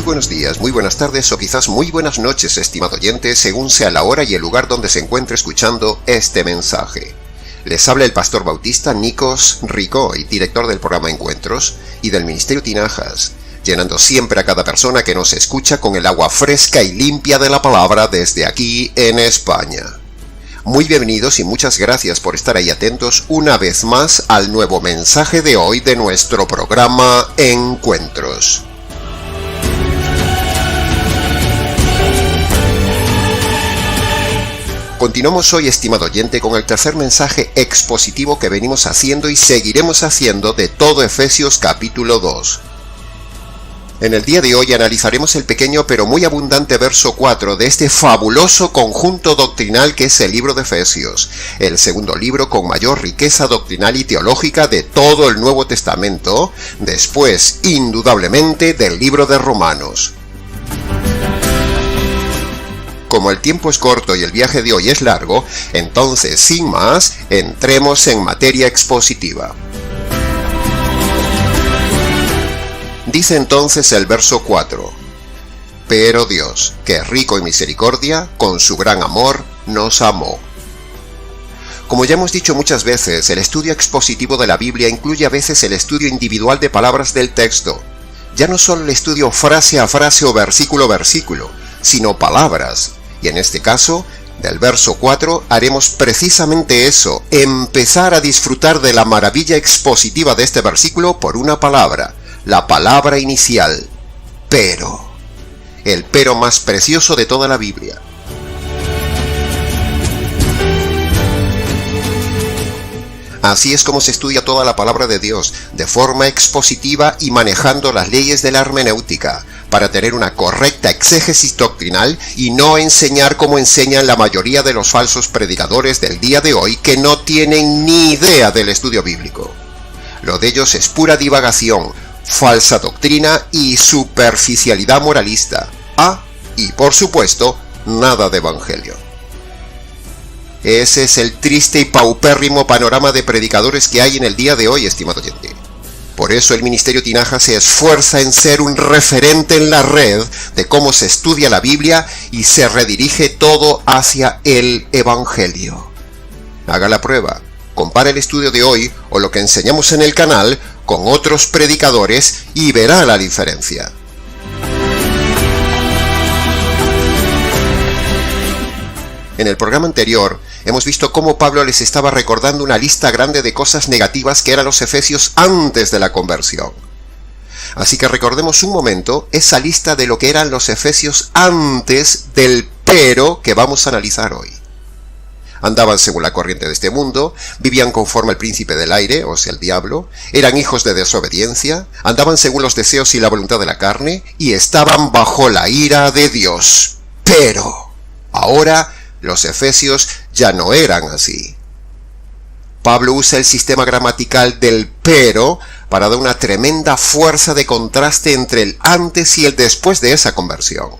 buenos días, muy buenas tardes o quizás muy buenas noches, estimado oyente, según sea la hora y el lugar donde se encuentre escuchando este mensaje. Les habla el pastor bautista Nikos Ricoy, director del programa Encuentros y del Ministerio Tinajas, llenando siempre a cada persona que nos escucha con el agua fresca y limpia de la palabra desde aquí en España. Muy bienvenidos y muchas gracias por estar ahí atentos una vez más al nuevo mensaje de hoy de nuestro programa Encuentros. Continuamos hoy, estimado oyente, con el tercer mensaje expositivo que venimos haciendo y seguiremos haciendo de todo Efesios capítulo 2. En el día de hoy analizaremos el pequeño pero muy abundante verso 4 de este fabuloso conjunto doctrinal que es el libro de Efesios, el segundo libro con mayor riqueza doctrinal y teológica de todo el Nuevo Testamento, después, indudablemente, del libro de Romanos. Como el tiempo es corto y el viaje de hoy es largo, entonces, sin más, entremos en materia expositiva. Dice entonces el verso 4: Pero Dios, que es rico en misericordia, con su gran amor, nos amó. Como ya hemos dicho muchas veces, el estudio expositivo de la Biblia incluye a veces el estudio individual de palabras del texto. Ya no solo el estudio frase a frase o versículo a versículo, sino palabras. Y en este caso, del verso 4, haremos precisamente eso, empezar a disfrutar de la maravilla expositiva de este versículo por una palabra. La palabra inicial, pero, el pero más precioso de toda la Biblia. Así es como se estudia toda la palabra de Dios, de forma expositiva y manejando las leyes de la hermenéutica, para tener una correcta exégesis doctrinal y no enseñar como enseñan la mayoría de los falsos predicadores del día de hoy que no tienen ni idea del estudio bíblico. Lo de ellos es pura divagación, falsa doctrina y superficialidad moralista. Y por supuesto, nada de evangelio. Ese es el triste y paupérrimo panorama de predicadores que hay en el día de hoy, estimado oyente. Por eso el Ministerio Tinaja se esfuerza en ser un referente en la red de cómo se estudia la Biblia y se redirige todo hacia el evangelio. Haga la prueba. Compara el estudio de hoy o lo que enseñamos en el canal con otros predicadores y verá la diferencia. En el programa anterior hemos visto cómo Pablo les estaba recordando una lista grande de cosas negativas que eran los efesios antes de la conversión. Así que recordemos un momento esa lista de lo que eran los efesios antes del pero que vamos a analizar hoy. Andaban según la corriente de este mundo, vivían conforme al príncipe del aire, o sea el diablo, eran hijos de desobediencia, andaban según los deseos y la voluntad de la carne, y estaban bajo la ira de Dios. Pero ahora los efesios ya no eran así. Pablo usa el sistema gramatical del pero para dar una tremenda fuerza de contraste entre el antes y el después de esa conversión.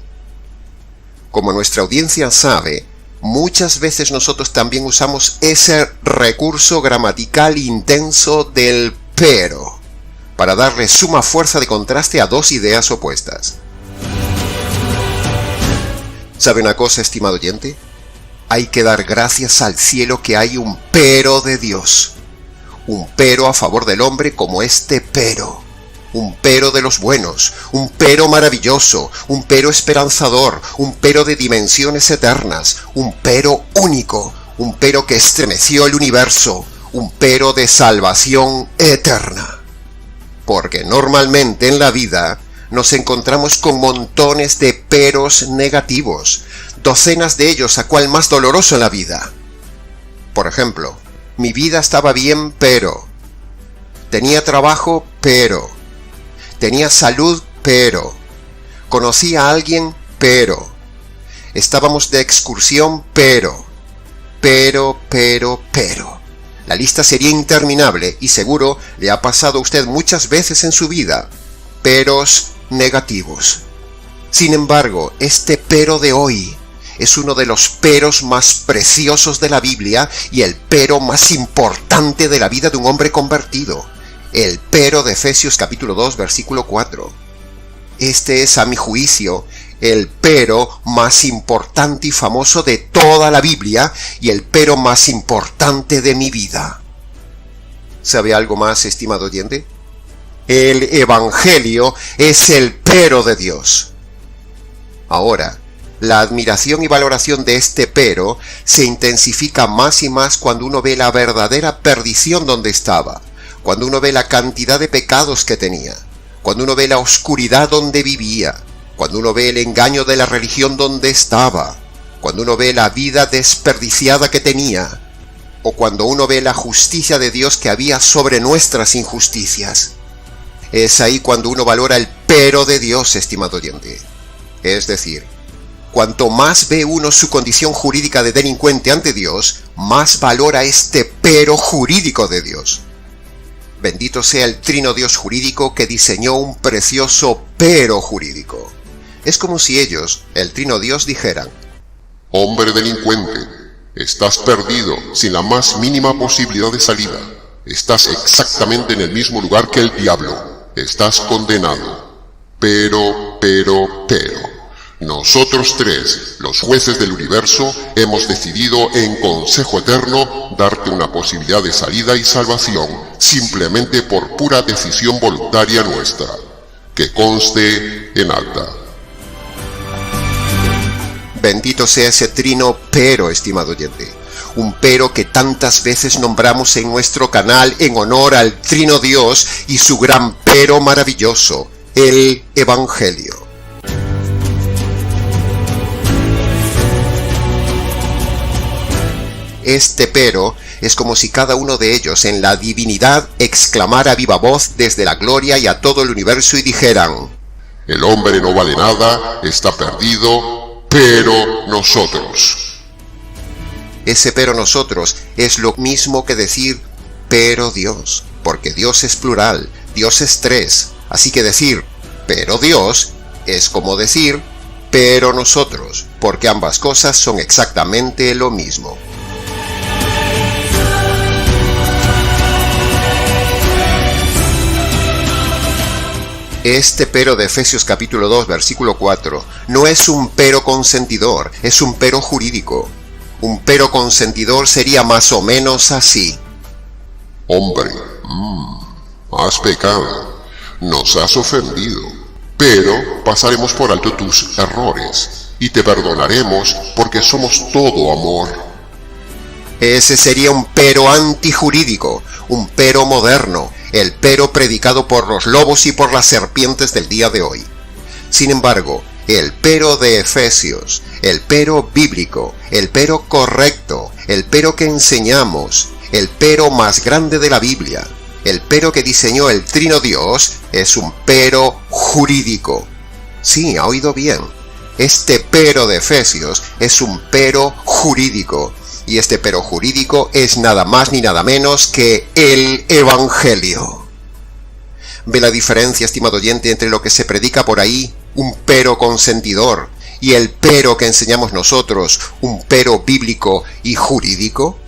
Como nuestra audiencia sabe, muchas veces nosotros también usamos ese recurso gramatical intenso del pero para darle suma fuerza de contraste a dos ideas opuestas. ¿Sabe una cosa, estimado oyente? Hay que dar gracias al cielo que hay un pero de Dios. Un pero a favor del hombre como este pero. Un pero de los buenos, un pero maravilloso, un pero esperanzador, un pero de dimensiones eternas, un pero único, un pero que estremeció el universo, un pero de salvación eterna. Porque normalmente en la vida nos encontramos con montones de peros negativos, docenas de ellos, a cual más doloroso en la vida. Por ejemplo, mi vida estaba bien, pero tenía trabajo, pero tenía salud, pero conocí a alguien, pero estábamos de excursión, pero. La lista sería interminable y seguro le ha pasado a usted muchas veces en su vida. Peros negativos. Sin embargo, este pero de hoy es uno de los peros más preciosos de la Biblia y el pero más importante de la vida de un hombre convertido. El pero de Efesios capítulo 2, versículo 4. Este es, a mi juicio, el pero más importante y famoso de toda la Biblia y el pero más importante de mi vida. ¿Sabe algo más, estimado oyente? El Evangelio es el pero de Dios. Ahora, la admiración y valoración de este pero se intensifica más y más cuando uno ve la verdadera perdición donde estaba, cuando uno ve la cantidad de pecados que tenía, cuando uno ve la oscuridad donde vivía, cuando uno ve el engaño de la religión donde estaba, cuando uno ve la vida desperdiciada que tenía, o cuando uno ve la justicia de Dios que había sobre nuestras injusticias. Es ahí cuando uno valora el pero de Dios, estimado oyente. Es decir, cuanto más ve uno su condición jurídica de delincuente ante Dios, más valora este pero jurídico de Dios. Bendito sea el trino Dios jurídico que diseñó un precioso pero jurídico. Es como si ellos, el trino Dios, dijeran: hombre delincuente, estás perdido, sin la más mínima posibilidad de salida. Estás exactamente en el mismo lugar que el diablo. Estás condenado. Pero, nosotros tres, los jueces del universo, hemos decidido en consejo eterno darte una posibilidad de salida y salvación, simplemente por pura decisión voluntaria nuestra. Que conste en acta. Bendito sea ese trino pero, estimado oyente. Un pero que tantas veces nombramos en nuestro canal en honor al trino Dios y su gran pero maravilloso, el Evangelio. Este pero es como si cada uno de ellos en la divinidad exclamara a viva voz desde la gloria y a todo el universo y dijeran: el hombre no vale nada, está perdido, pero nosotros. Ese pero nosotros es lo mismo que decir pero Dios, porque Dios es plural, Dios es tres, así que decir pero Dios es como decir pero nosotros, porque ambas cosas son exactamente lo mismo. Este pero de Efesios capítulo 2, versículo 4, no es un pero consentidor, es un pero jurídico. Un pero consentidor sería más o menos así: hombre, has pecado, nos has ofendido, pero pasaremos por alto tus errores y te perdonaremos porque somos todo amor. Ese sería un pero antijurídico, un pero moderno, el pero predicado por los lobos y por las serpientes del día de hoy. Sin embargo, el pero de Efesios, el pero bíblico, el pero correcto, el pero que enseñamos, el pero más grande de la Biblia, el pero que diseñó el trino Dios, es un pero jurídico. Sí, ha oído bien. Este pero de Efesios es un pero jurídico. Y este pero jurídico es nada más ni nada menos que el Evangelio. ¿Ve la diferencia, estimado oyente, entre lo que se predica por ahí, un pero consentidor, y el pero que enseñamos nosotros, un pero bíblico y jurídico?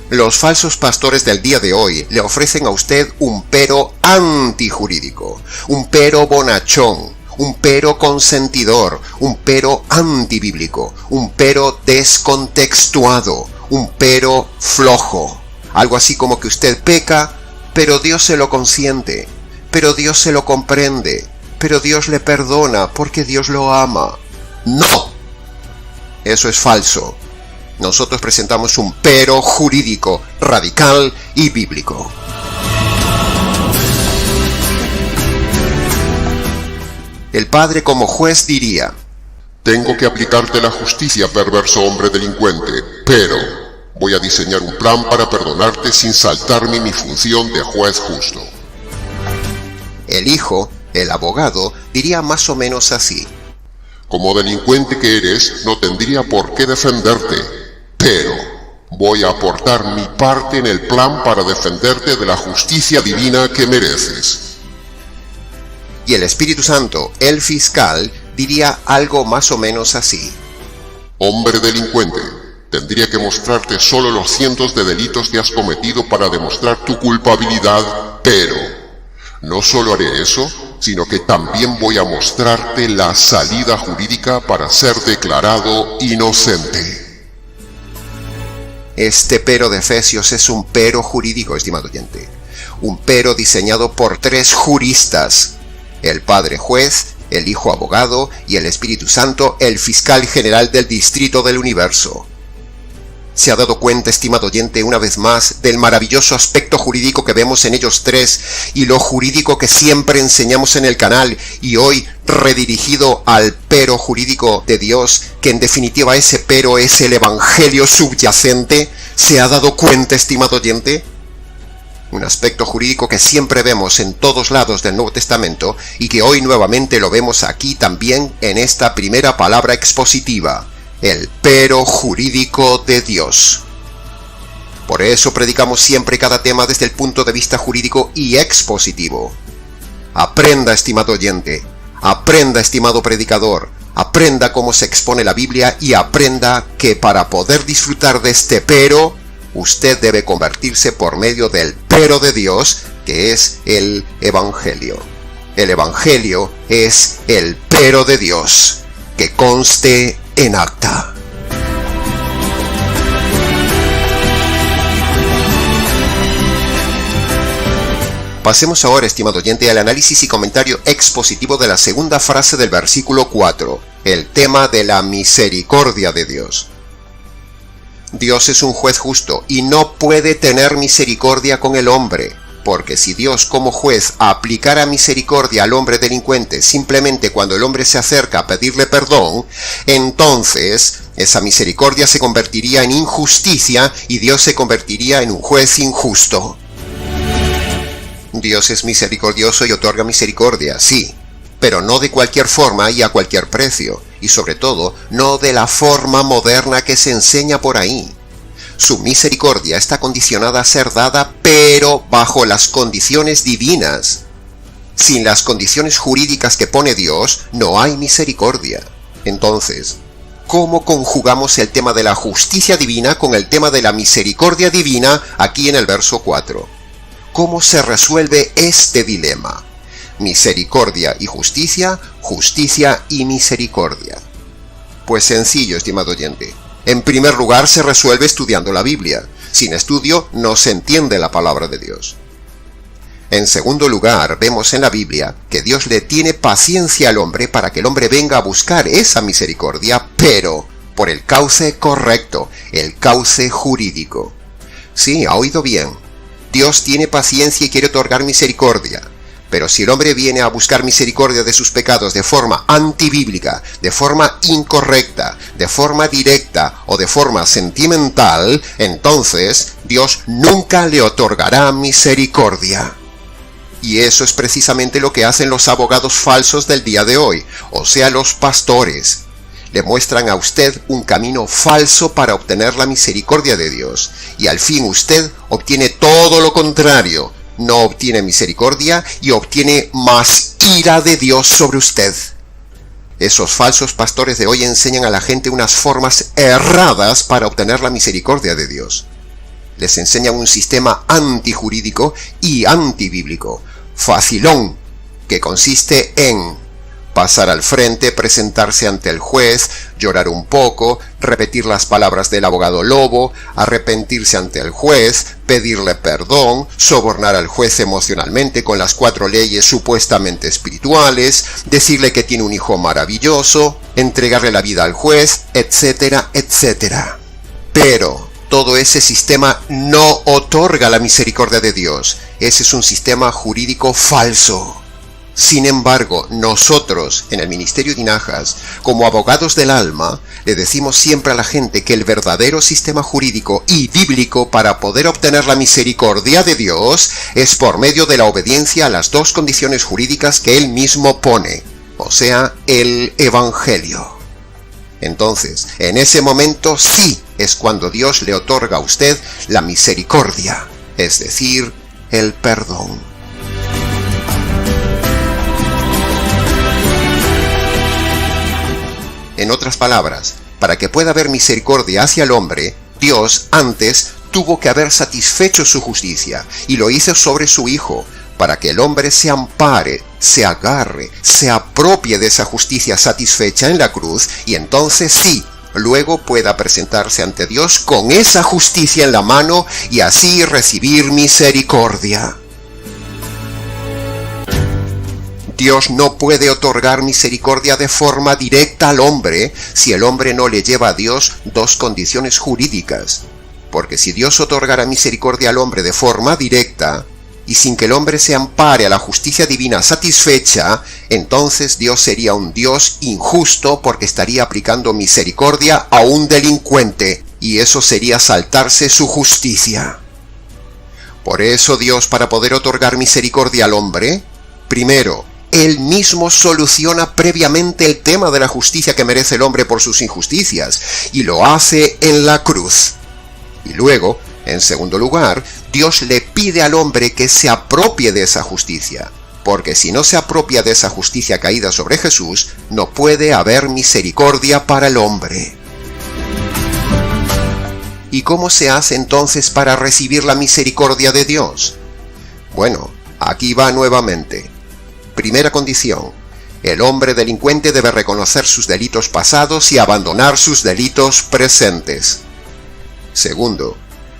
Los falsos pastores del día de hoy le ofrecen a usted un pero antijurídico, un pero bonachón, un pero consentidor, un pero antibíblico, un pero descontextuado, un pero flojo. Algo así como que usted peca, pero Dios se lo consiente, pero Dios se lo comprende, pero Dios le perdona porque Dios lo ama. ¡No! Eso es falso. Nosotros presentamos un pero jurídico, radical y bíblico. El Padre como juez diría: tengo que aplicarte la justicia, perverso hombre delincuente, pero voy a diseñar un plan para perdonarte sin saltarme mi función de juez justo. El Hijo, el abogado, diría más o menos así: como delincuente que eres, no tendría por qué defenderte, pero voy a aportar mi parte en el plan para defenderte de la justicia divina que mereces. Y el Espíritu Santo, el fiscal, diría algo más o menos así: hombre delincuente, tendría que mostrarte solo los cientos de delitos que has cometido para demostrar tu culpabilidad, pero No solo haré eso, sino que también voy a mostrarte la salida jurídica para ser declarado inocente. Este pero de Efesios es un pero jurídico, estimado oyente. Un pero diseñado por 3 juristas: el Padre Juez, el Hijo Abogado y el Espíritu Santo, el Fiscal General del Distrito del Universo. ¿Se ha dado cuenta, estimado oyente, una vez más, del maravilloso aspecto jurídico que vemos en ellos 3 y lo jurídico que siempre enseñamos en el canal, y hoy redirigido al pero jurídico de Dios, que en definitiva ese pero es el evangelio subyacente? ¿Se ha dado cuenta, estimado oyente? Un aspecto jurídico que siempre vemos en todos lados del Nuevo Testamento y que hoy nuevamente lo vemos aquí también en esta primera palabra expositiva: el pero jurídico de Dios. Por eso predicamos siempre cada tema desde el punto de vista jurídico y expositivo. Aprenda, estimado oyente, aprenda, estimado predicador, aprenda cómo se expone la Biblia y aprenda que para poder disfrutar de este pero, usted debe convertirse por medio del pero de Dios, que es el Evangelio. El Evangelio es el pero de Dios, que conste en acta. Pasemos ahora, estimado oyente, al análisis y comentario expositivo de la segunda frase del versículo 4, el tema de la misericordia de Dios. Dios es un juez justo y no puede tener misericordia con el hombre, porque si Dios como juez aplicara misericordia al hombre delincuente simplemente cuando el hombre se acerca a pedirle perdón, entonces esa misericordia se convertiría en injusticia y Dios se convertiría en un juez injusto. Dios es misericordioso y otorga misericordia, sí, pero no de cualquier forma y a cualquier precio, y sobre todo, no de la forma moderna que se enseña por ahí. Su misericordia está condicionada a ser dada, pero bajo las condiciones divinas. Sin las condiciones jurídicas que pone Dios, no hay misericordia. Entonces, ¿cómo conjugamos el tema de la justicia divina con el tema de la misericordia divina aquí en el verso 4? ¿Cómo se resuelve este dilema? Misericordia y justicia, justicia y misericordia. Pues sencillo, estimado oyente. En primer lugar, se resuelve estudiando la Biblia. Sin estudio, no se entiende la palabra de Dios. En segundo lugar, vemos en la Biblia que Dios le tiene paciencia al hombre para que el hombre venga a buscar esa misericordia, pero por el cauce correcto, el cauce jurídico. Sí, ha oído bien. Dios tiene paciencia y quiere otorgar misericordia. Pero si el hombre viene a buscar misericordia de sus pecados de forma antibíblica, de forma incorrecta, de forma directa o de forma sentimental, entonces Dios nunca le otorgará misericordia. Y eso es precisamente lo que hacen los abogados falsos del día de hoy, o sea, los pastores. Le muestran a usted un camino falso para obtener la misericordia de Dios, y al fin usted obtiene todo lo contrario. No obtiene misericordia y obtiene más ira de Dios sobre usted. Esos falsos pastores de hoy enseñan a la gente unas formas erradas para obtener la misericordia de Dios. Les enseñan un sistema antijurídico y antibíblico, facilón, que consiste en pasar al frente, presentarse ante el juez, llorar un poco, repetir las palabras del abogado lobo, arrepentirse ante el juez, pedirle perdón, sobornar al juez emocionalmente con las 4 leyes supuestamente espirituales, decirle que tiene un hijo maravilloso, entregarle la vida al juez, etcétera, etcétera. Pero todo ese sistema no otorga la misericordia de Dios. Ese es un sistema jurídico falso. Sin embargo, nosotros, en el Ministerio de Inajas, como abogados del alma, le decimos siempre a la gente que el verdadero sistema jurídico y bíblico para poder obtener la misericordia de Dios es por medio de la obediencia a las 2 condiciones jurídicas que Él mismo pone, o sea, el Evangelio. Entonces, en ese momento sí es cuando Dios le otorga a usted la misericordia, es decir, el perdón. En otras palabras, para que pueda haber misericordia hacia el hombre, Dios antes tuvo que haber satisfecho su justicia, y lo hizo sobre su Hijo, para que el hombre se ampare, se agarre, se apropie de esa justicia satisfecha en la cruz, y entonces sí, luego pueda presentarse ante Dios con esa justicia en la mano y así recibir misericordia. Dios no puede otorgar misericordia de forma directa al hombre si el hombre no le lleva a Dios dos condiciones jurídicas. Porque si Dios otorgara misericordia al hombre de forma directa, y sin que el hombre se ampare a la justicia divina satisfecha, entonces Dios sería un Dios injusto porque estaría aplicando misericordia a un delincuente, y eso sería saltarse su justicia. Por eso Dios, para poder otorgar misericordia al hombre, primero, Él mismo soluciona previamente el tema de la justicia que merece el hombre por sus injusticias, y lo hace en la cruz. Y luego, en segundo lugar, Dios le pide al hombre que se apropie de esa justicia, porque si no se apropia de esa justicia caída sobre Jesús, no puede haber misericordia para el hombre. ¿Y cómo se hace entonces para recibir la misericordia de Dios? Bueno, aquí va nuevamente. Primera condición: el hombre delincuente debe reconocer sus delitos pasados y abandonar sus delitos presentes. Segundo,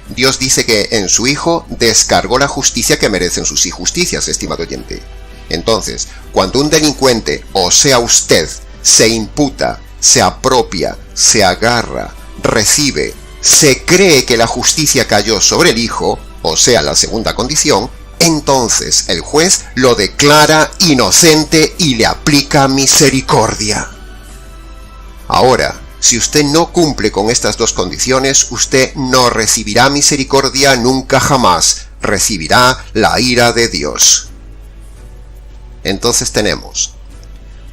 Dios dice que en su Hijo descargó la justicia que merecen sus injusticias, estimado oyente. Entonces, cuando un delincuente, o sea usted, se imputa, se apropia, se agarra, recibe, se cree que la justicia cayó sobre el Hijo, o sea la segunda condición, entonces el juez lo declara inocente y le aplica misericordia. Ahora, si usted no cumple con estas dos condiciones, usted no recibirá misericordia nunca jamás, recibirá la ira de Dios. Entonces tenemos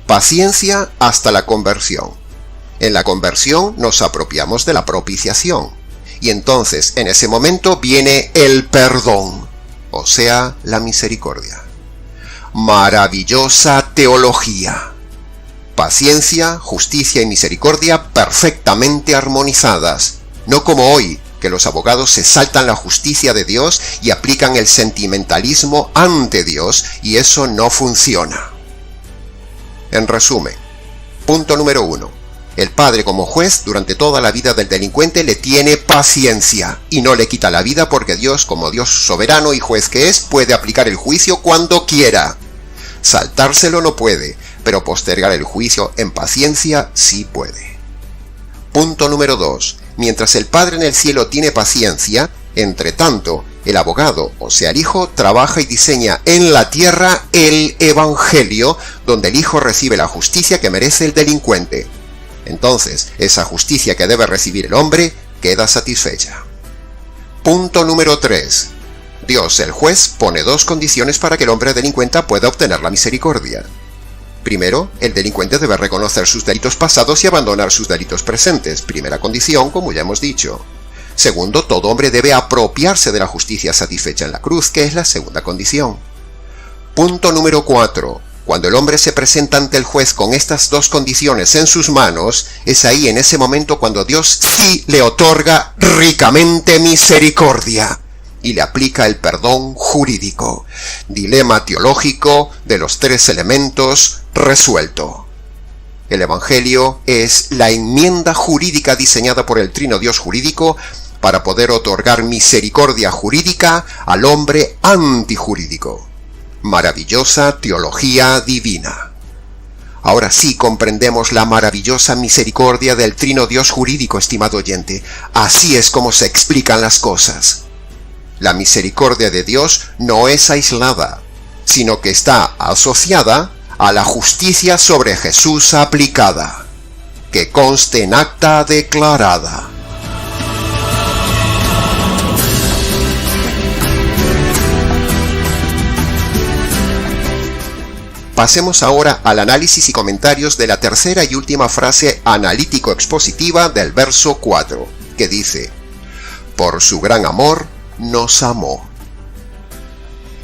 paciencia hasta la conversión. En la conversión nos apropiamos de la propiciación, y entonces en ese momento viene el perdón, o sea, la misericordia. Maravillosa teología. Paciencia, justicia y misericordia perfectamente armonizadas, no como hoy, que los abogados se saltan la justicia de Dios y aplican el sentimentalismo ante Dios, y eso no funciona. En resumen, punto número 1. El padre como juez durante toda la vida del delincuente le tiene paciencia y no le quita la vida porque Dios, como Dios soberano y juez que es, puede aplicar el juicio cuando quiera. Saltárselo no puede, pero postergar el juicio en paciencia sí puede. Punto número 2. Mientras el Padre en el cielo tiene paciencia, entre tanto, el abogado, o sea el Hijo, trabaja y diseña en la tierra el Evangelio, donde el Hijo recibe la justicia que merece el delincuente. Entonces, esa justicia que debe recibir el hombre queda satisfecha. Punto número 3. Dios, el juez, pone dos condiciones para que el hombre delincuente pueda obtener la misericordia. Primero, el delincuente debe reconocer sus delitos pasados y abandonar sus delitos presentes. Primera condición, como ya hemos dicho. Segundo, todo hombre debe apropiarse de la justicia satisfecha en la cruz, que es la segunda condición. Punto número 4. Cuando el hombre se presenta ante el juez con estas dos condiciones en sus manos, es ahí en ese momento cuando Dios sí le otorga ricamente misericordia y le aplica el perdón jurídico. Dilema teológico de los tres elementos resuelto. El Evangelio es la enmienda jurídica diseñada por el Trino Dios jurídico para poder otorgar misericordia jurídica al hombre antijurídico. Maravillosa teología divina. Ahora sí comprendemos la maravillosa misericordia del Trino Dios jurídico, estimado oyente. Así es como se explican las cosas. La misericordia de Dios no es aislada, sino que está asociada a la justicia sobre Jesús aplicada, que conste en acta declarada. Pasemos ahora al análisis y comentarios de la tercera y última frase analítico-expositiva del verso 4, que dice: por su gran amor nos amó.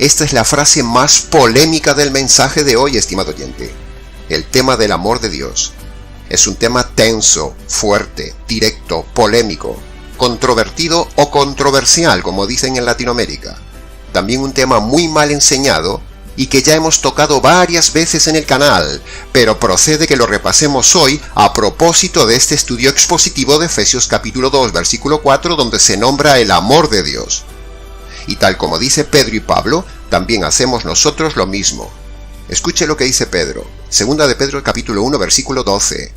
Esta es la frase más polémica del mensaje de hoy, estimado oyente. El tema del amor de Dios. Es un tema tenso, fuerte, directo, polémico, controvertido o controversial, como dicen en Latinoamérica. también un tema muy mal enseñado y que ya hemos tocado varias veces en el canal, pero procede que lo repasemos hoy a propósito de este estudio expositivo de Efesios capítulo 2, versículo 4, donde se nombra el amor de Dios. Y tal como dice Pedro y Pablo, también hacemos nosotros lo mismo. Escuche lo que dice Pedro, segunda de Pedro capítulo 1, versículo 12.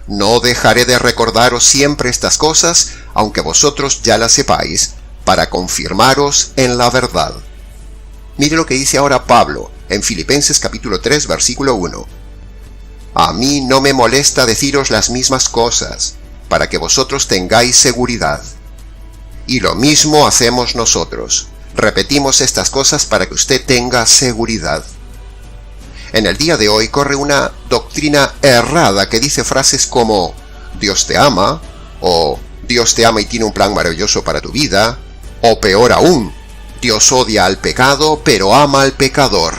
No dejaré de recordaros siempre estas cosas, aunque vosotros ya las sepáis, para confirmaros en la verdad. Mire lo que dice ahora Pablo en Filipenses capítulo 3 versículo 1. A mí no me molesta deciros las mismas cosas, para que vosotros tengáis seguridad. Y lo mismo hacemos nosotros. Repetimos estas cosas para que usted tenga seguridad. En el día de hoy corre una doctrina errada que dice frases como Dios te ama, o Dios te ama y tiene un plan maravilloso para tu vida, o peor aún, Dios odia al pecado, pero ama al pecador.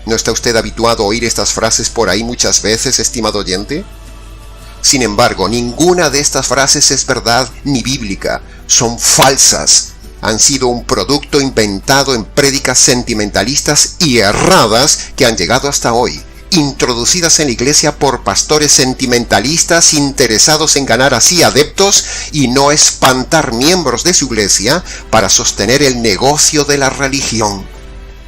¿No está usted habituado a oír estas frases por ahí muchas veces, estimado oyente? Sin embargo, ninguna de estas frases es verdad ni bíblica, son falsas. Han sido un producto inventado en prédicas sentimentalistas y erradas que han llegado hasta hoy, introducidas en la iglesia por pastores sentimentalistas interesados en ganar así adeptos y no espantar miembros de su iglesia para sostener el negocio de la religión.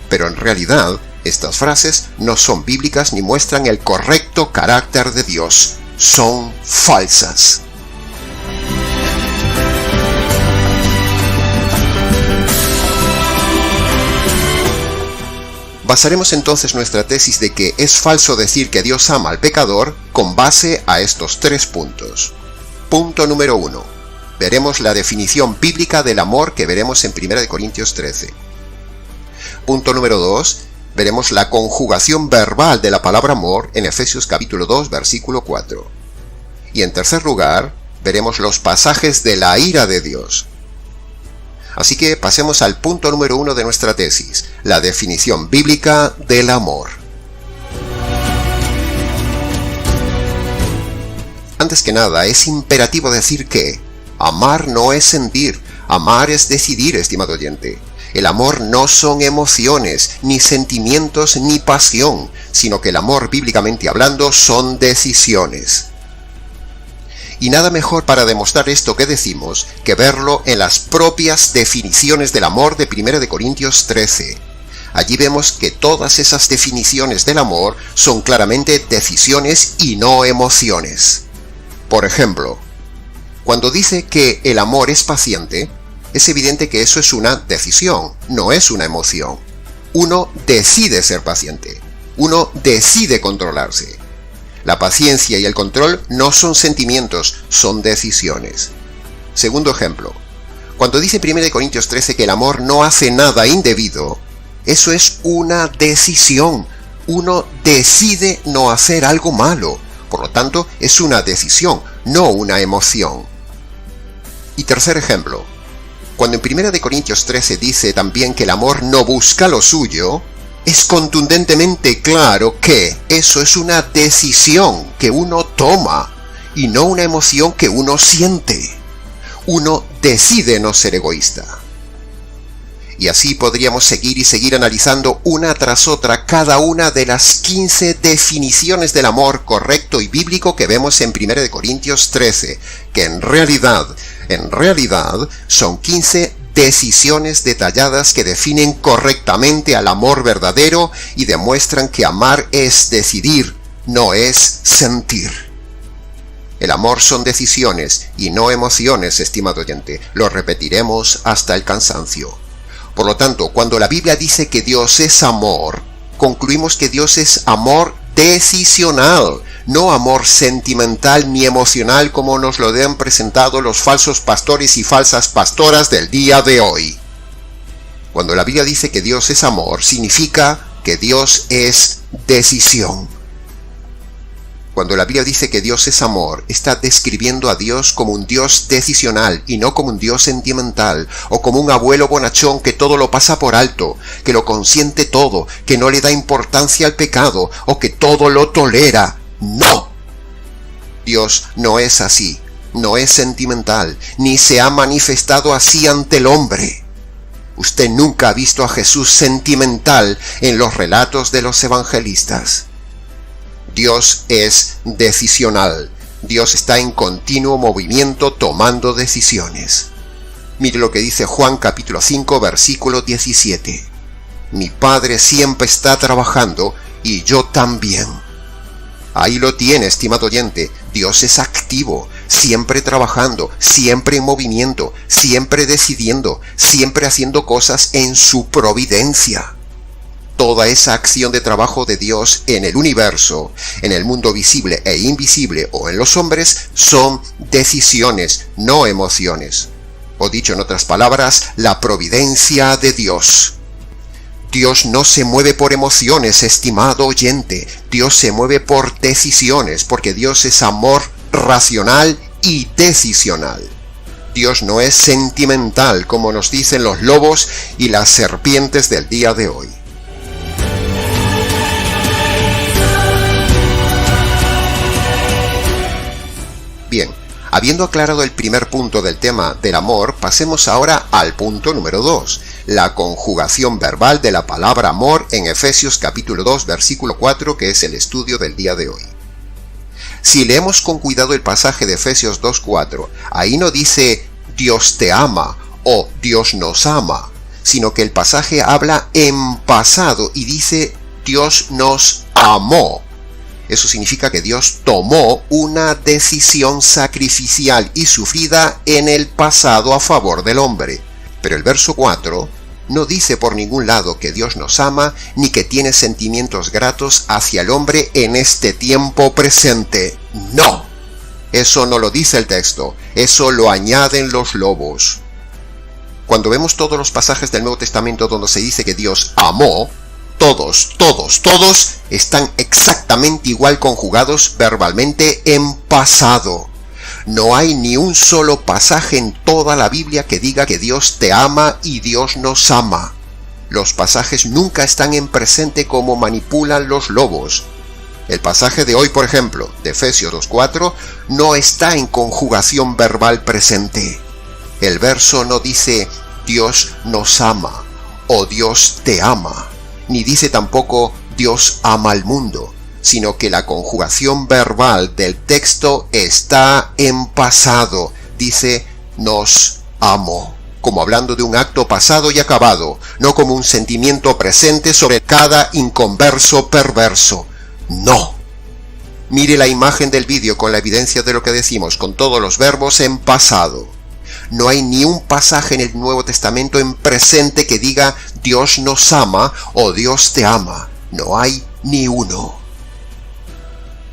Pero en realidad, estas frases no son bíblicas ni muestran el correcto carácter de Dios. Son falsas. Basaremos entonces nuestra tesis de que es falso decir que Dios ama al pecador con base a estos 3 puntos. Punto número 1. Veremos la definición bíblica del amor que veremos en 1 Corintios 13. Punto número 2. Veremos la conjugación verbal de la palabra amor en Efesios capítulo 2, versículo 4. Y en tercer lugar, veremos los pasajes de la ira de Dios. Así que pasemos al punto número 1 de nuestra tesis, la definición bíblica del amor. Antes que nada, es imperativo decir que amar no es sentir, amar es decidir, estimado oyente. El amor no son emociones, ni sentimientos, ni pasión, sino que el amor, bíblicamente hablando, son decisiones. Y nada mejor para demostrar esto que decimos que verlo en las propias definiciones del amor de 1 Corintios 13. Allí vemos que todas esas definiciones del amor son claramente decisiones y no emociones. Por ejemplo, cuando dice que el amor es paciente, es evidente que eso es una decisión, no es una emoción. Uno decide ser paciente, uno decide controlarse. La paciencia y el control no son sentimientos, son decisiones. Segundo ejemplo, cuando dice 1 Corintios 13 que el amor no hace nada indebido, eso es una decisión. Uno decide no hacer algo malo, por lo tanto es una decisión, no una emoción. Y tercer ejemplo, cuando en 1 Corintios 13 dice también que el amor no busca lo suyo, es contundentemente claro que eso es una decisión que uno toma y no una emoción que uno siente. Uno decide no ser egoísta. Y así podríamos seguir analizando una tras otra cada una de las 15 definiciones del amor correcto y bíblico que vemos en 1 Corintios 13, que en realidad son 15 decisiones detalladas que definen correctamente al amor verdadero y demuestran que amar es decidir, no es sentir. El amor son decisiones y no emociones, estimado oyente. Lo repetiremos hasta el cansancio. Por lo tanto, cuando la Biblia dice que Dios es amor, concluimos que Dios es amor decisional, no amor sentimental ni emocional como nos lo han presentado los falsos pastores y falsas pastoras del día de hoy. Cuando la Biblia dice que Dios es amor, significa que Dios es decisión. Cuando la Biblia dice que Dios es amor, está describiendo a Dios como un Dios decisional y no como un Dios sentimental, o como un abuelo bonachón que todo lo pasa por alto, que lo consiente todo, que no le da importancia al pecado, o que todo lo tolera. ¡No! Dios no es así, no es sentimental, ni se ha manifestado así ante el hombre. Usted nunca ha visto a Jesús sentimental en los relatos de los evangelistas. Dios es decisional. Dios está en continuo movimiento tomando decisiones. Mire lo que dice Juan capítulo 5 versículo 17. Mi Padre siempre está trabajando y yo también. Ahí lo tiene, estimado oyente. Dios es activo, siempre trabajando, siempre en movimiento, siempre decidiendo, siempre haciendo cosas en su providencia. Toda esa acción de trabajo de Dios en el universo, en el mundo visible e invisible o en los hombres, son decisiones, no emociones. O dicho en otras palabras, la providencia de Dios. Dios no se mueve por emociones, estimado oyente. Dios se mueve por decisiones, porque Dios es amor racional y decisional. Dios no es sentimental, como nos dicen los lobos y las serpientes del día de hoy. Bien, habiendo aclarado el primer punto del tema del amor, pasemos ahora al punto número 2, la conjugación verbal de la palabra amor en Efesios capítulo 2, versículo 4, que es el estudio del día de hoy. Si leemos con cuidado el pasaje de Efesios 2:4, ahí no dice Dios te ama o Dios nos ama, sino que el pasaje habla en pasado y dice Dios nos amó. Eso significa que Dios tomó una decisión sacrificial y sufrida en el pasado a favor del hombre. Pero el verso 4 no dice por ningún lado que Dios nos ama ni que tiene sentimientos gratos hacia el hombre en este tiempo presente. No, eso no lo dice el texto, eso lo añaden los lobos. Cuando vemos todos los pasajes del Nuevo Testamento donde se dice que Dios amó, todos están exactamente igual conjugados verbalmente en pasado. No hay ni un solo pasaje en toda la Biblia que diga que Dios te ama y Dios nos ama. Los pasajes nunca están en presente como manipulan los lobos. El pasaje de hoy, por ejemplo, de Efesios 2:4, no está en conjugación verbal presente. El verso no dice Dios nos ama o Dios te ama, ni dice tampoco Dios ama al mundo, sino que la conjugación verbal del texto está en pasado. Dice nos amó, como hablando de un acto pasado y acabado, no como un sentimiento presente sobre cada inconverso perverso. No. Mire la imagen del vídeo con la evidencia de lo que decimos, con todos los verbos en pasado. No hay ni un pasaje en el Nuevo Testamento en presente que diga Dios nos ama o Dios te ama. No hay ni uno.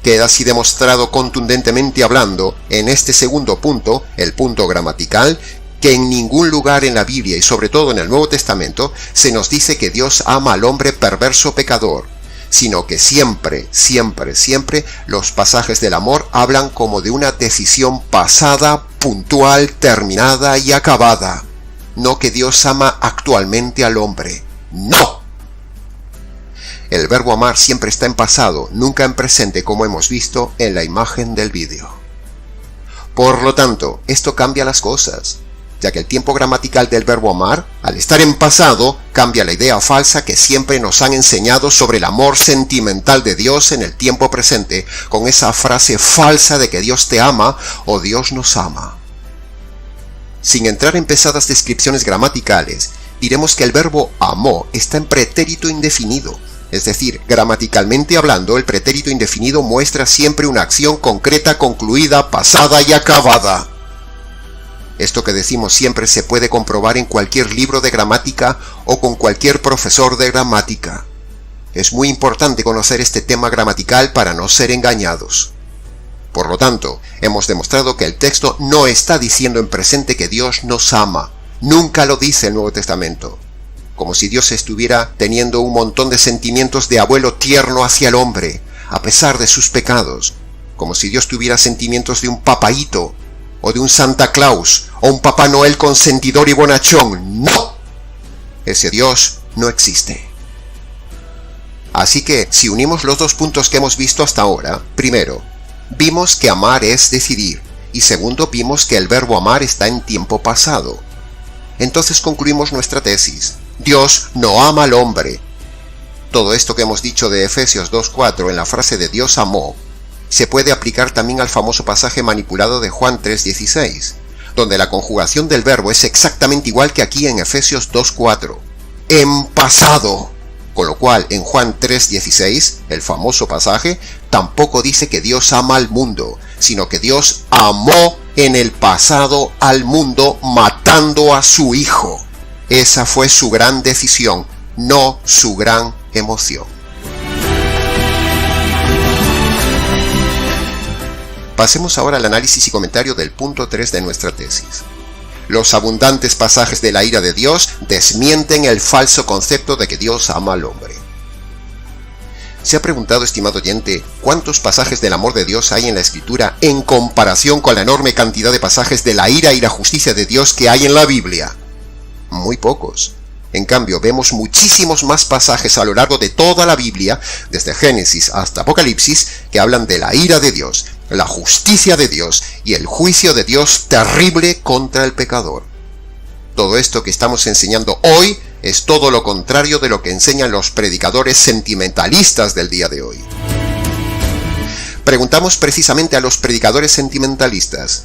Queda así demostrado contundentemente hablando, en este segundo punto, el punto gramatical, que en ningún lugar en la Biblia y sobre todo en el Nuevo Testamento se nos dice que Dios ama al hombre perverso pecador, sino que siempre los pasajes del amor hablan como de una decisión pasada, puntual, terminada y acabada. No que Dios ama actualmente al hombre. ¡No! El verbo amar siempre está en pasado, nunca en presente, como hemos visto en la imagen del vídeo. Por lo tanto, esto cambia las cosas, ya que el tiempo gramatical del verbo amar, al estar en pasado, cambia la idea falsa que siempre nos han enseñado sobre el amor sentimental de Dios en el tiempo presente, con esa frase falsa de que Dios te ama o Dios nos ama. Sin entrar en pesadas descripciones gramaticales, diremos que el verbo amó está en pretérito indefinido. Es decir, gramaticalmente hablando, el pretérito indefinido muestra siempre una acción concreta, concluida, pasada y acabada. Esto que decimos siempre se puede comprobar en cualquier libro de gramática o con cualquier profesor de gramática. Es muy importante conocer este tema gramatical para no ser engañados. Por lo tanto, hemos demostrado que el texto no está diciendo en presente que Dios nos ama. Nunca lo dice el Nuevo Testamento. Como si Dios estuviera teniendo un montón de sentimientos de abuelo tierno hacia el hombre, a pesar de sus pecados. Como si Dios tuviera sentimientos de un papaíto, o de un Santa Claus, o un Papá Noel consentidor y bonachón. ¡No! Ese Dios no existe. Así que, si unimos los dos puntos que hemos visto hasta ahora, primero, vimos que amar es decidir, y segundo, vimos que el verbo amar está en tiempo pasado. entonces concluimos nuestra tesis. Dios no ama al hombre. Todo esto que hemos dicho de Efesios 2:4 en la frase de Dios amó, se puede aplicar también al famoso pasaje manipulado de Juan 3:16, donde la conjugación del verbo es exactamente igual que aquí en Efesios 2:4, en pasado. Con lo cual, en Juan 3:16, el famoso pasaje, tampoco dice que Dios ama al mundo, sino que Dios amó en el pasado al mundo matando a su Hijo. Esa fue su gran decisión, no su gran emoción. Pasemos ahora al análisis y comentario del punto 3 de nuestra tesis. Los abundantes pasajes de la ira de Dios desmienten el falso concepto de que Dios ama al hombre. ¿Se ha preguntado, estimado oyente, cuántos pasajes del amor de Dios hay en la Escritura en comparación con la enorme cantidad de pasajes de la ira y la justicia de Dios que hay en la Biblia? Muy pocos. En cambio, vemos muchísimos más pasajes a lo largo de toda la Biblia, desde Génesis hasta Apocalipsis, que hablan de la ira de Dios, la justicia de Dios y el juicio de Dios terrible contra el pecador. Todo esto que estamos enseñando hoy es todo lo contrario de lo que enseñan los predicadores sentimentalistas del día de hoy. Preguntamos precisamente a los predicadores sentimentalistas: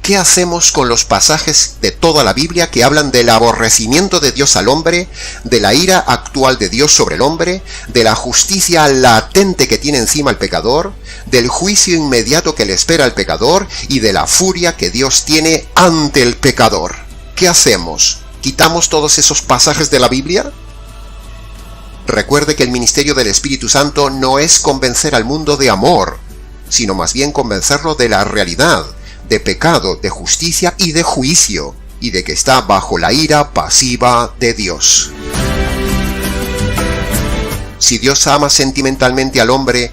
¿qué hacemos con los pasajes de toda la Biblia que hablan del aborrecimiento de Dios al hombre, de la ira actual de Dios sobre el hombre, de la justicia latente que tiene encima el pecador, del juicio inmediato que le espera al pecador y de la furia que Dios tiene ante el pecador? ¿Qué hacemos? ¿Quitamos todos esos pasajes de la Biblia? Recuerde que el ministerio del Espíritu Santo no es convencer al mundo de amor, sino más bien convencerlo de la realidad, de pecado, de justicia y de juicio, y de que está bajo la ira pasiva de Dios. Si Dios ama sentimentalmente al hombre,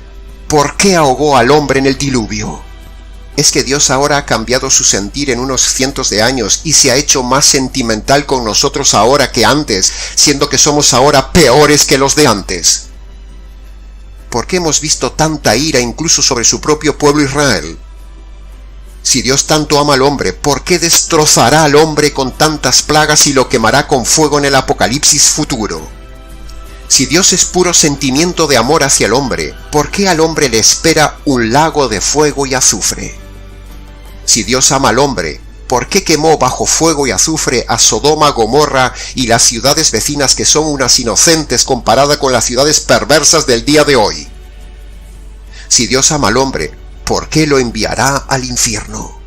¿por qué ahogó al hombre en el diluvio? ¿Es que Dios ahora ha cambiado su sentir en unos cientos de años y se ha hecho más sentimental con nosotros ahora que antes, siendo que somos ahora peores que los de antes? ¿Por qué hemos visto tanta ira incluso sobre su propio pueblo Israel? Si Dios tanto ama al hombre, ¿por qué destrozará al hombre con tantas plagas y lo quemará con fuego en el Apocalipsis futuro? Si Dios es puro sentimiento de amor hacia el hombre, ¿por qué al hombre le espera un lago de fuego y azufre? Si Dios ama al hombre, ¿por qué quemó bajo fuego y azufre a Sodoma, Gomorra y las ciudades vecinas que son unas inocentes comparada con las ciudades perversas del día de hoy? Si Dios ama al hombre, ¿por qué lo enviará al infierno?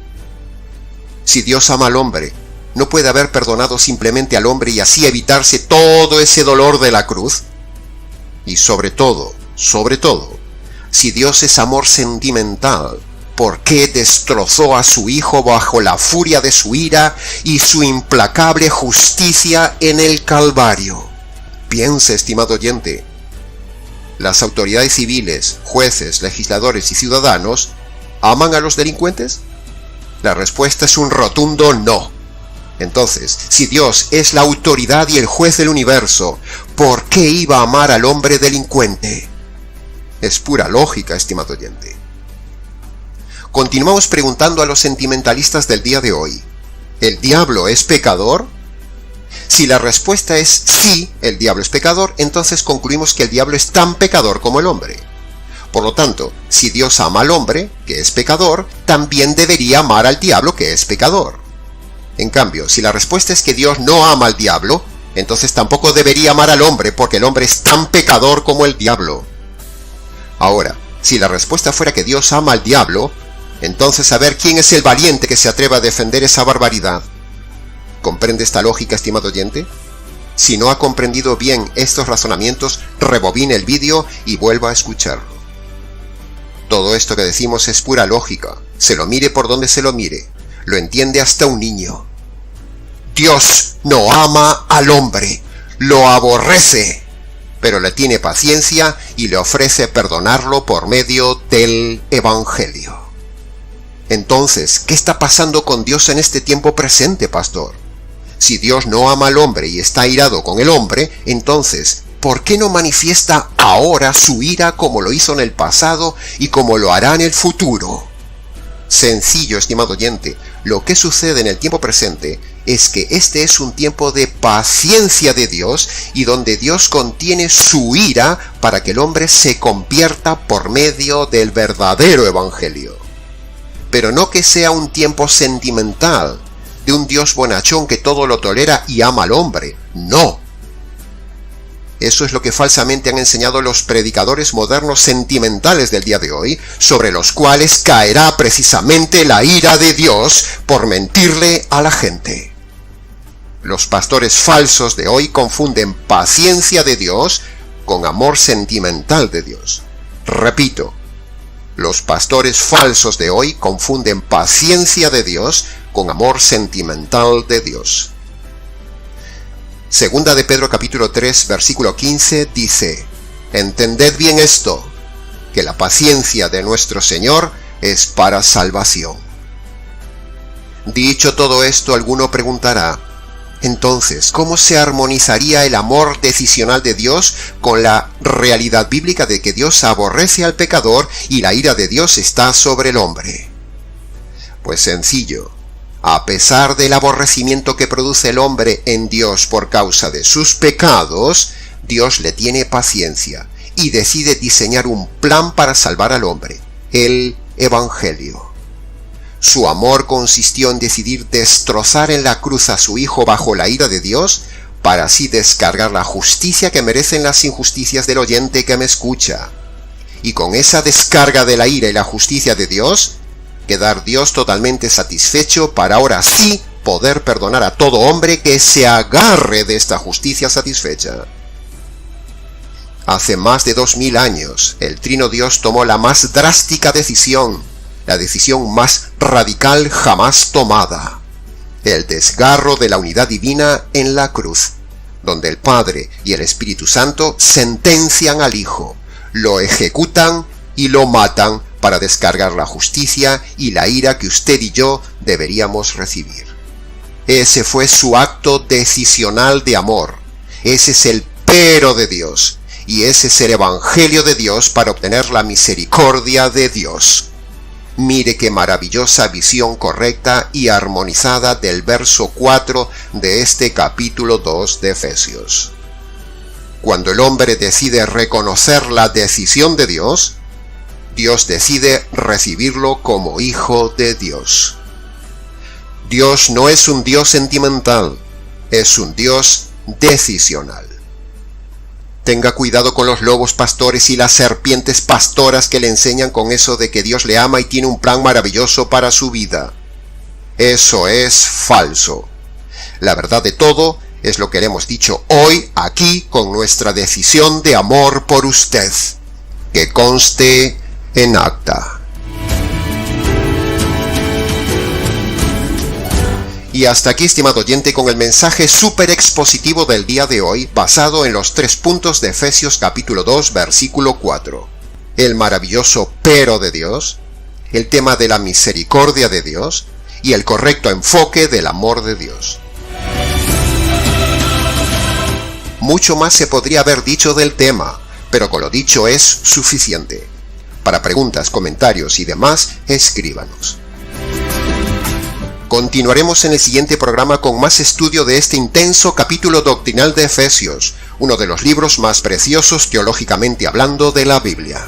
Si Dios ama al hombre, ¿no puede haber perdonado simplemente al hombre y así evitarse todo ese dolor de la cruz? Y sobre todo, si Dios es amor sentimental, ¿por qué destrozó a su Hijo bajo la furia de su ira y su implacable justicia en el Calvario? Piense, estimado oyente. ¿Las autoridades civiles, jueces, legisladores y ciudadanos aman a los delincuentes? La respuesta es un rotundo no. Entonces, si Dios es la autoridad y el juez del universo, ¿por qué iba a amar al hombre delincuente? Es pura lógica, estimado oyente. Continuamos preguntando a los sentimentalistas del día de hoy: ¿el diablo es pecador? Si la respuesta es sí, el diablo es pecador, entonces concluimos que el diablo es tan pecador como el hombre. Por lo tanto, si Dios ama al hombre, que es pecador, también debería amar al diablo, que es pecador. En cambio, si la respuesta es que Dios no ama al diablo, entonces tampoco debería amar al hombre, porque el hombre es tan pecador como el diablo. Ahora, si la respuesta fuera que Dios ama al diablo, entonces a ver quién es el valiente que se atreva a defender esa barbaridad. ¿Comprende esta lógica, estimado oyente? Si no ha comprendido bien estos razonamientos, rebobine el vídeo y vuelva a escucharlo. Todo esto que decimos es pura lógica, se lo mire por donde se lo mire, lo entiende hasta un niño. Dios no ama al hombre, lo aborrece, pero le tiene paciencia y le ofrece perdonarlo por medio del Evangelio. Entonces, ¿qué está pasando con Dios en este tiempo presente, pastor? Si Dios no ama al hombre y está airado con el hombre, entonces, ¿por qué no manifiesta ahora su ira como lo hizo en el pasado y como lo hará en el futuro? Sencillo, estimado oyente, Lo que sucede en el tiempo presente es que este es un tiempo de paciencia de Dios y donde Dios contiene su ira para que el hombre se convierta por medio del verdadero evangelio. Pero no que sea un tiempo sentimental, de un Dios bonachón que todo lo tolera y ama al hombre. No. Eso es lo que falsamente han enseñado los predicadores modernos sentimentales del día de hoy, sobre los cuales caerá precisamente la ira de Dios por mentirle a la gente. Los pastores falsos de hoy confunden paciencia de Dios con amor sentimental de Dios. Repito, los pastores falsos de hoy confunden paciencia de Dios con amor sentimental de Dios. Segunda de Pedro capítulo 3 versículo 15 dice: entended bien esto, que la paciencia de nuestro Señor es para salvación. Dicho todo esto, alguno preguntará: entonces, ¿cómo se armonizaría el amor decisional de Dios con la realidad bíblica de que Dios aborrece al pecador y la ira de Dios está sobre el hombre? Pues sencillo. A pesar del aborrecimiento que produce el hombre en Dios por causa de sus pecados, Dios le tiene paciencia y decide diseñar un plan para salvar al hombre, el Evangelio. Su amor consistió en decidir destrozar en la cruz a su Hijo bajo la ira de Dios, para así descargar la justicia que merecen las injusticias del oyente que me escucha. Y con esa descarga de la ira y la justicia de Dios, quedar Dios totalmente satisfecho para ahora sí poder perdonar a todo hombre que se agarre de esta justicia satisfecha. Hace más de 2000 años, el Trino Dios tomó la más drástica decisión, la decisión más radical jamás tomada, el desgarro de la unidad divina en la cruz, donde el Padre y el Espíritu Santo sentencian al Hijo, lo ejecutan y lo matan para descargar la justicia y la ira que usted y yo deberíamos recibir. Ese fue su acto decisional de amor. Ese es el pero de Dios. Y ese es el Evangelio de Dios para obtener la misericordia de Dios. Mire qué maravillosa visión correcta y armonizada del verso 4 de este capítulo 2 de Efesios. Cuando el hombre decide reconocer la decisión de Dios, Dios decide recibirlo como hijo de Dios. Dios no es un Dios sentimental, es un Dios decisional. Tenga cuidado con los lobos pastores y las serpientes pastoras que le enseñan con eso de que Dios le ama y tiene un plan maravilloso para su vida. Eso es falso. La verdad de todo es lo que le hemos dicho hoy aquí con nuestra decisión de amor por usted. Que conste en acta. Y hasta aquí, estimado oyente, con el mensaje súper expositivo del día de hoy, basado en los 3 puntos de Efesios capítulo 2, versículo 4. El maravilloso pero de Dios, el tema de la misericordia de Dios y el correcto enfoque del amor de Dios. Mucho más se podría haber dicho del tema, pero con lo dicho es suficiente. Para preguntas, comentarios y demás, escríbanos. Continuaremos en el siguiente programa con más estudio de este intenso capítulo doctrinal de Efesios, uno de los libros más preciosos teológicamente hablando de la Biblia.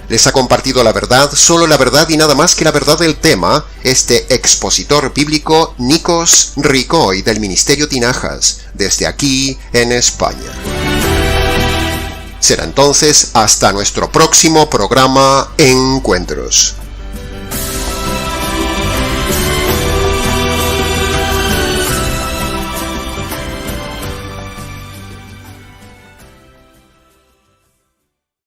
Les ha compartido la verdad, solo la verdad y nada más que la verdad del tema, este expositor bíblico Nikos Ricoi del Ministerio Tinajas, desde aquí en España. Será entonces hasta nuestro próximo programa Encuentros.